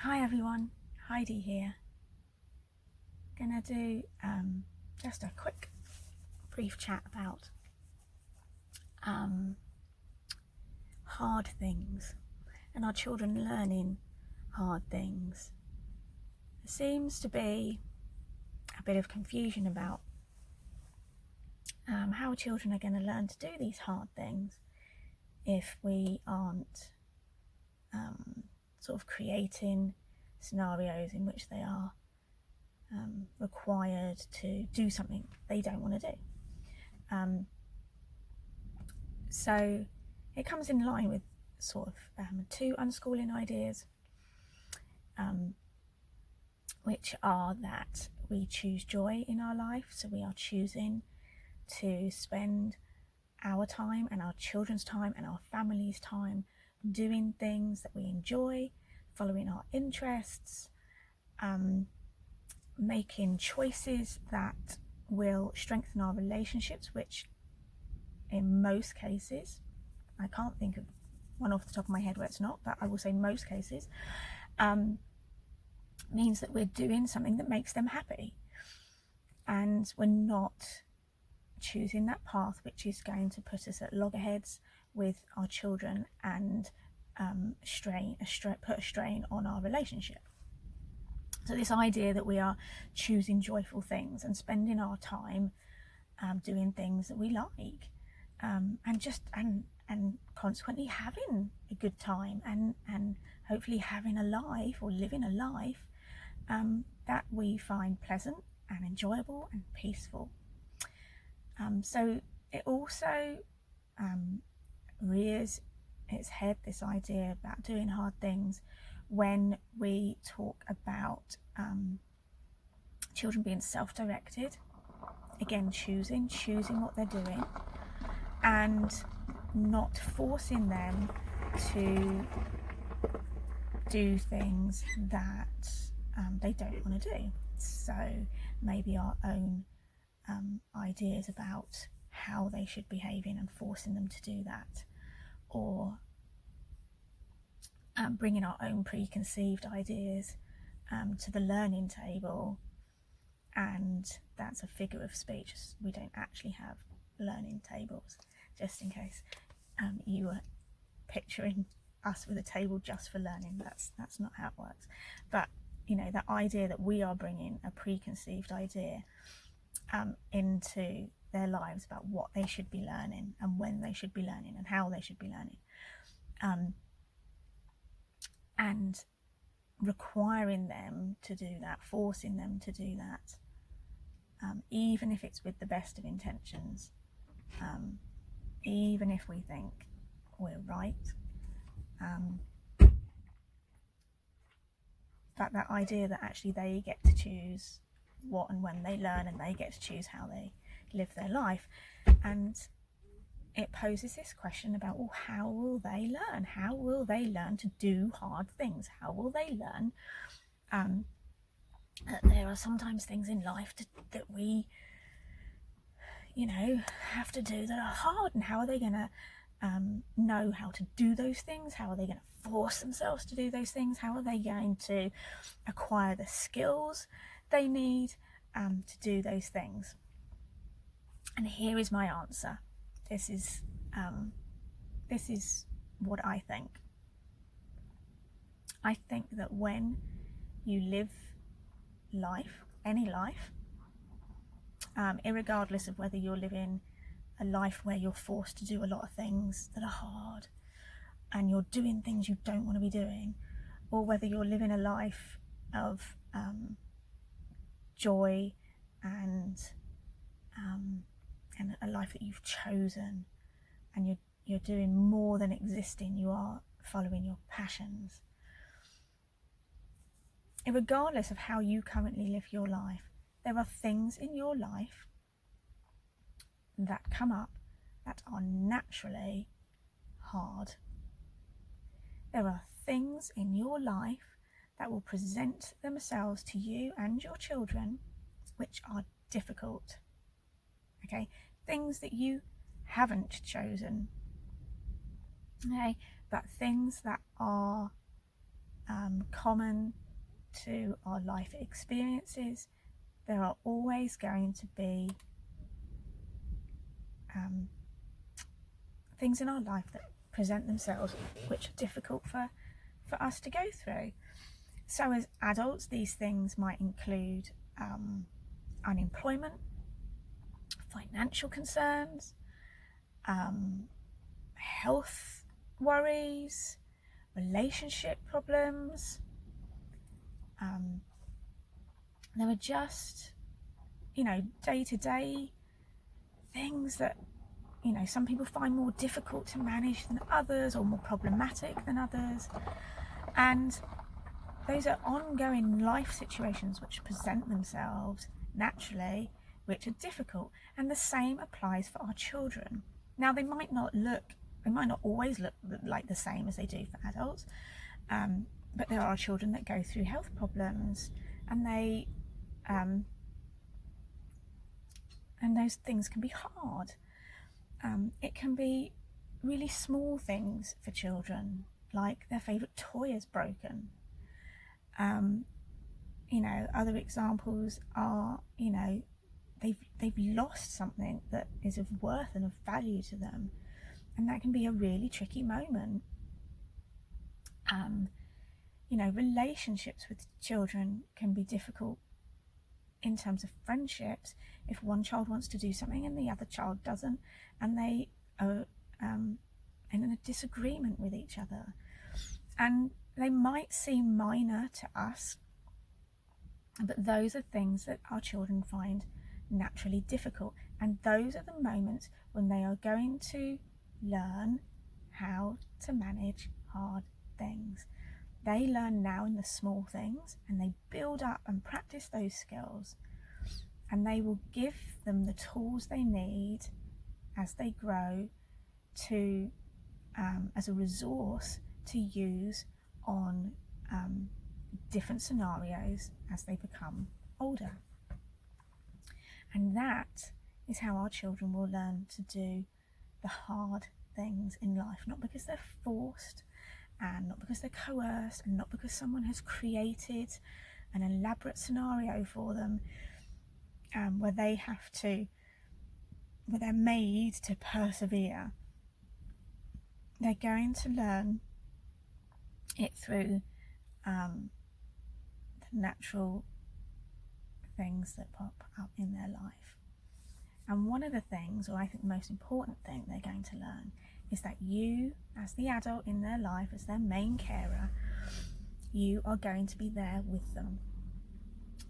Hi everyone, Heidi here. Gonna do just a quick, brief chat about hard things and our children learning hard things. There seems to be a bit of confusion about how children are going to learn to do these hard things if we aren't sort of creating scenarios in which they are required to do something they don't want to do. So it comes in line with sort of two unschooling ideas, which are that we choose joy in our life, so we are choosing to spend our time and our children's time and our family's time doing things that we enjoy, following our interests, making choices that will strengthen our relationships, which in most cases, I can't think of one off the top of my head where it's not, but I will say most cases, means that we're doing something that makes them happy, and we're not choosing that path which is going to put us at loggerheads with our children and put a strain on our relationship. So this idea that we are choosing joyful things and spending our time doing things that we like, and consequently having a good time and hopefully having a life or living a life that we find pleasant and enjoyable and peaceful. So it also rears its head, this idea about doing hard things, when we talk about children being self-directed, again choosing what they're doing and not forcing them to do things that they don't want to do. So maybe our own ideas about how they should be behaving and forcing them to do that, or bringing our own preconceived ideas to the learning table. And that's a figure of speech. We don't actually have learning tables, just in case you were picturing us with a table just for learning. That's not how it works. But you know, that idea that we are bringing a preconceived idea into their lives about what they should be learning and when they should be learning and how they should be learning, and requiring them to do that, forcing them to do that, even if it's with the best of intentions, even if we think we're right. But that idea that actually they get to choose what and when they learn, and they get to choose how they live their life. And it poses this question about, well, how will they learn? How will they learn to do hard things? How will they learn that there are sometimes things in life that we, you know, have to do that are hard? And how are they going to know how to do those things? How are they going to force themselves to do those things? How are they going to acquire the skills they need to do those things? And here is my answer. This is what I think. I think that when you live life, any life, irregardless of whether you're living a life where you're forced to do a lot of things that are hard and you're doing things you don't want to be doing, or whether you're living a life of joy and a life that you've chosen, and you're doing more than existing, you are following your passions. Regardless of how you currently live your life, there are things in your life that come up that are naturally hard. There are things in your life that will present themselves to you and your children which are difficult. Okay, things that you haven't chosen. Okay, but things that are common to our life experiences. There are always going to be things in our life that present themselves which are difficult for us to go through. So as adults, these things might include unemployment, financial concerns, health worries, relationship problems. There are just, day-to-day things that, some people find more difficult to manage than others, or more problematic than others. And those are ongoing life situations which present themselves naturally, which are difficult. And the same applies for our children. Now, they might not always look like the same as they do for adults, but there are children that go through health problems, and and those things can be hard. It can be really small things for children, like their favourite toy is broken. Other examples are, they've lost something that is of worth and of value to them, and that can be a really tricky moment. Relationships with children can be difficult in terms of friendships. If one child wants to do something and the other child doesn't, and they are in a disagreement with each other, and they might seem minor to us, but those are things that our children find naturally difficult, and those are the moments when they are going to learn how to manage hard things. They learn now in the small things, and they build up and practice those skills, and they will give them the tools they need as they grow to as a resource to use on different scenarios as they become older. And that is how our children will learn to do the hard things in life, not because they're forced, and not because they're coerced, and not because someone has created an elaborate scenario for them where they're made to persevere. They're going to learn it through the natural things that pop up in their life. And one of the things, or I think the most important thing they're going to learn, is that you, as the adult in their life, as their main carer, you are going to be there with them.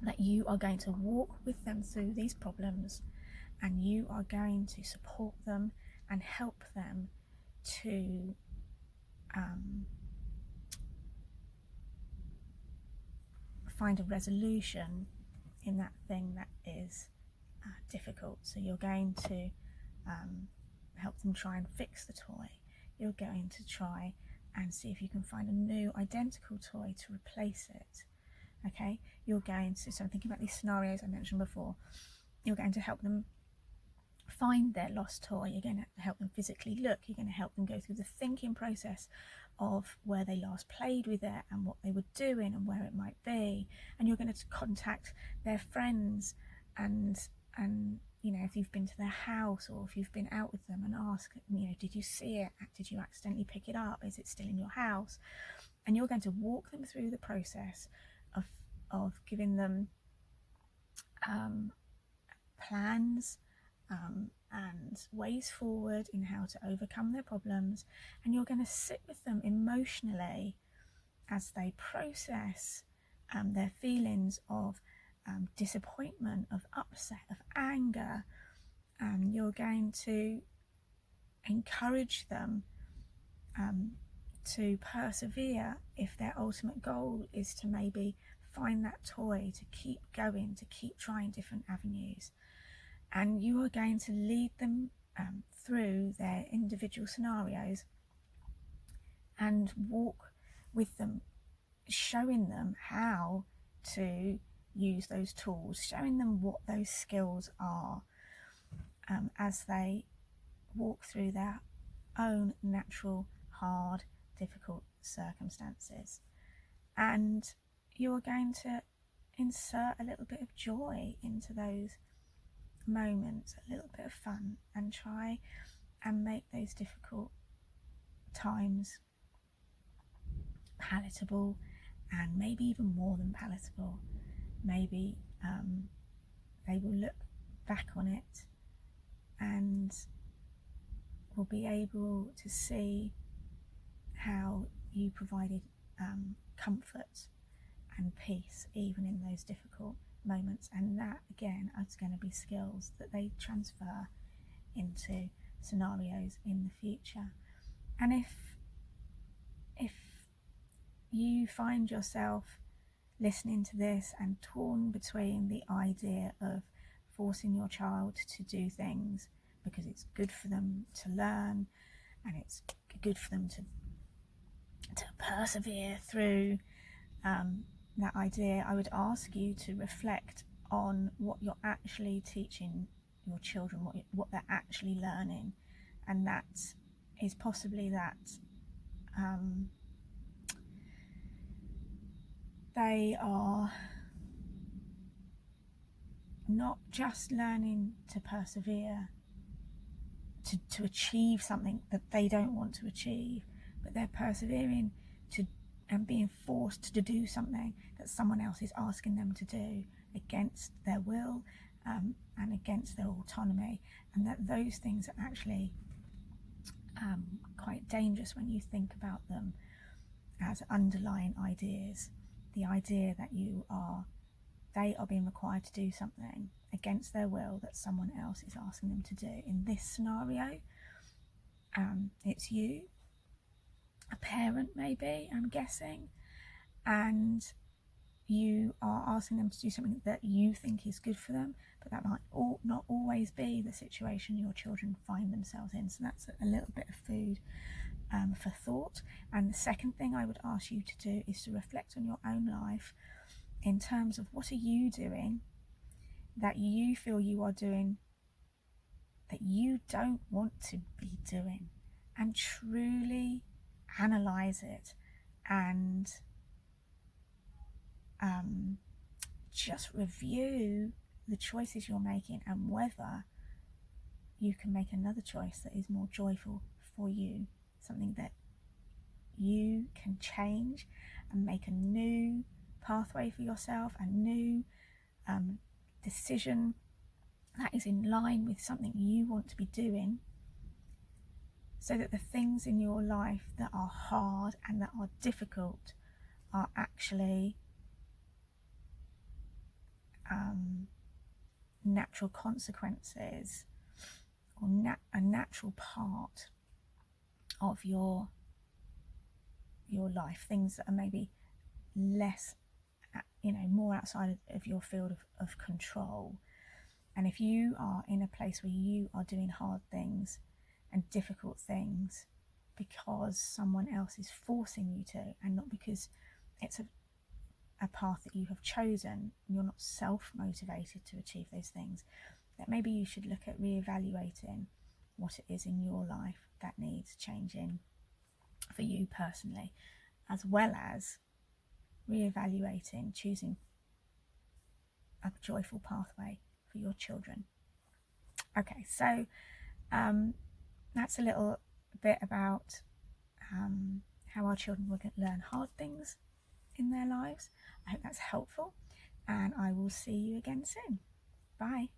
That you are going to walk with them through these problems, and you are going to support them and help them to find a resolution in that thing that is difficult. So you're going to help them try and fix the toy. You're going to try and see if you can find a new identical toy to replace it. Okay, you're going to, so I'm thinking about these scenarios I mentioned before. You're going to help them find their lost toy. You're going to help them physically look. You're going to help them go through the thinking process of where they last played with it and what they were doing and where it might be. And you're going to contact their friends and if you've been to their house, or if you've been out with them, and ask, did you see it? Did you accidentally pick it up? Is it still in your house? And you're going to walk them through the process of giving them plans and ways forward in how to overcome their problems. And you're going to sit with them emotionally as they process their feelings of disappointment, of upset, of anger. You're going to encourage them to persevere if their ultimate goal is to maybe find that toy, to keep going, to keep trying different avenues. And you are going to lead them through their individual scenarios and walk with them, showing them how to use those tools, showing them what those skills are as they walk through their own natural, hard, difficult circumstances. And you're going to insert a little bit of joy into those moments, a little bit of fun, and try and make those difficult times palatable, and maybe even more than palatable. Maybe they will look back on it and will be able to see how you provided comfort and peace even in those difficult moments. And that again is going to be skills that they transfer into scenarios in the future. And if you find yourself listening to this and torn between the idea of forcing your child to do things because it's good for them to learn and it's good for them to persevere through that idea, I would ask you to reflect on what you're actually teaching your children, what they're actually learning. And that is possibly that they are not just learning to persevere, to achieve something that they don't want to achieve, but they're persevering to and being forced to do something that someone else is asking them to do against their will and against their autonomy. And that those things are actually quite dangerous when you think about them as underlying ideas. The idea that they are being required to do something against their will that someone else is asking them to do. In this scenario, it's you, a parent maybe, I'm guessing, and you are asking them to do something that you think is good for them, but that might not always be the situation your children find themselves in. So that's a little bit of food for thought. And the second thing I would ask you to do is to reflect on your own life in terms of what are you doing that you feel you are doing that you don't want to be doing, and truly analyze it and just review the choices you're making and whether you can make another choice that is more joyful for you, something that you can change and make a new pathway for yourself, a new decision that is in line with something you want to be doing, so that the things in your life that are hard and that are difficult are actually natural consequences or a natural part of your life, things that are maybe less, more outside of your field of control. And if you are in a place where you are doing hard things and difficult things because someone else is forcing you to, and not because it's a path that you have chosen, you're not self-motivated to achieve those things, that maybe you should look at reevaluating what it is in your life that needs changing for you personally, as well as reevaluating choosing a joyful pathway for your children. Okay, so that's a little bit about how our children will learn hard things in their lives. I hope that's helpful, and I will see you again soon. Bye.